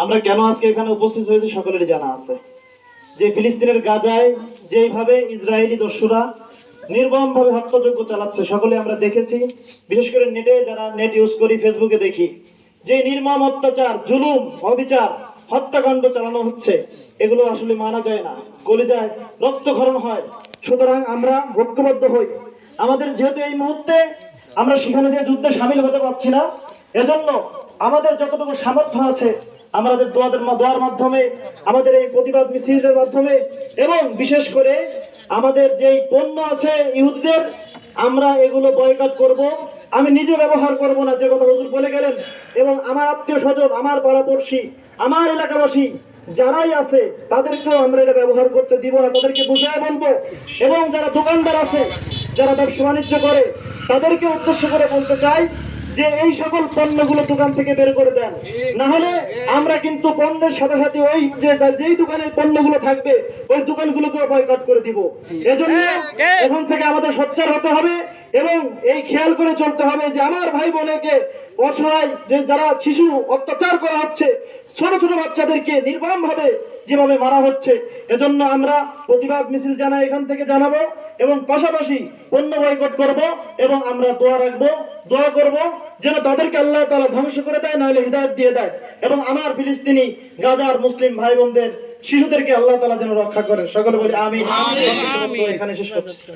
আমরা কেন আজকে এখানে উপস্থিত হয়েছি সকলেরই জানা আছে যে ফিলিস্তিনের গাজায় যেইভাবে ইসরায়েলি দস্যুরা নির্মমভাবে হত্যাযজ্ঞ চালাচ্ছে সকলে আমরা দেখেছি। বিশেষ করে নেটে যারা নেট ইউজ করি, ফেসবুকে দেখি যে নির্মম অত্যাচার, জুলুম, অবিচার, হত্যাকাণ্ড চালানো হচ্ছে, এগুলো আসলে মানা যায় না, কলিজায় রক্তক্ষরণ হয়। সুতরাং আমরা ঐক্যবদ্ধ হই। আমাদের যেহেতু এই মুহূর্তে আমরা সেখানে যে যুদ্ধে সামিল হতে পারছি না, এজন্য আমাদের যতটুকু সামর্থ্য আছে আমাদের দোয়ার মাধ্যমে, আমাদের এই প্রতিবাদ মিছিলের মাধ্যমে, এবং বিশেষ করে আমাদের যেই পণ্য আছে ইহুদিদের, আমরা এগুলো বয়কট করব। আমি নিজে ব্যবহার করব না, যে কথা হুজুর বলে গেলেন, এবং আমার আত্মীয় স্বজন, আমার পাড়াপড়শি, আমার এলাকাবাসী যারাই আছে তাদেরকেও আমরা এটা ব্যবহার করতে দিব না, তাদেরকে বুঝায় বলবো। এবং যারা দোকানদার আছে, যারা ব্যবসা বাণিজ্য করে, তাদেরকে উদ্দেশ্য করে বলতে চাই যে এই সকল পণ্যগুলো দোকান থেকে বের করে দেন, না হলে আমরা কিন্তু পণ্যের সাথে সাথে ওই যেই দোকানে পণ্যগুলো থাকবে ওই দোকানগুলোকেও বয়কট করে দিব। এজন্য এখন থেকে আমাদের সোচ্চার হতে হবে এবং এই খেয়াল করে চলতে হবে যে আমার ভাই বোনকে, অসহায় যে যারা শিশু অত্যাচার করা হচ্ছে, ছোট ছোট বাচ্চাদেরকে নির্মম ভাবে যেভাবে মারা হচ্ছে, এজন্য আমরা প্রতিবাদ মিছিল জানাই, এখান থেকে জানাবো, এবং পাশাপাশি পণ্য বয়কট করব, এবং আমরা দোয়া করব যেন তাদেরকে আল্লাহ তাআলা ধ্বংস করে দেয়, নাহলে হিদায়াত দিয়ে দেয়, এবং আমার ফিলিস্তিনি গাজার মুসলিম ভাই বোনদের, শিশুদেরকে আল্লাহ তাআলা যেন রক্ষা করেন। সকলে বলি আমিন। এখানে শেষ করছি।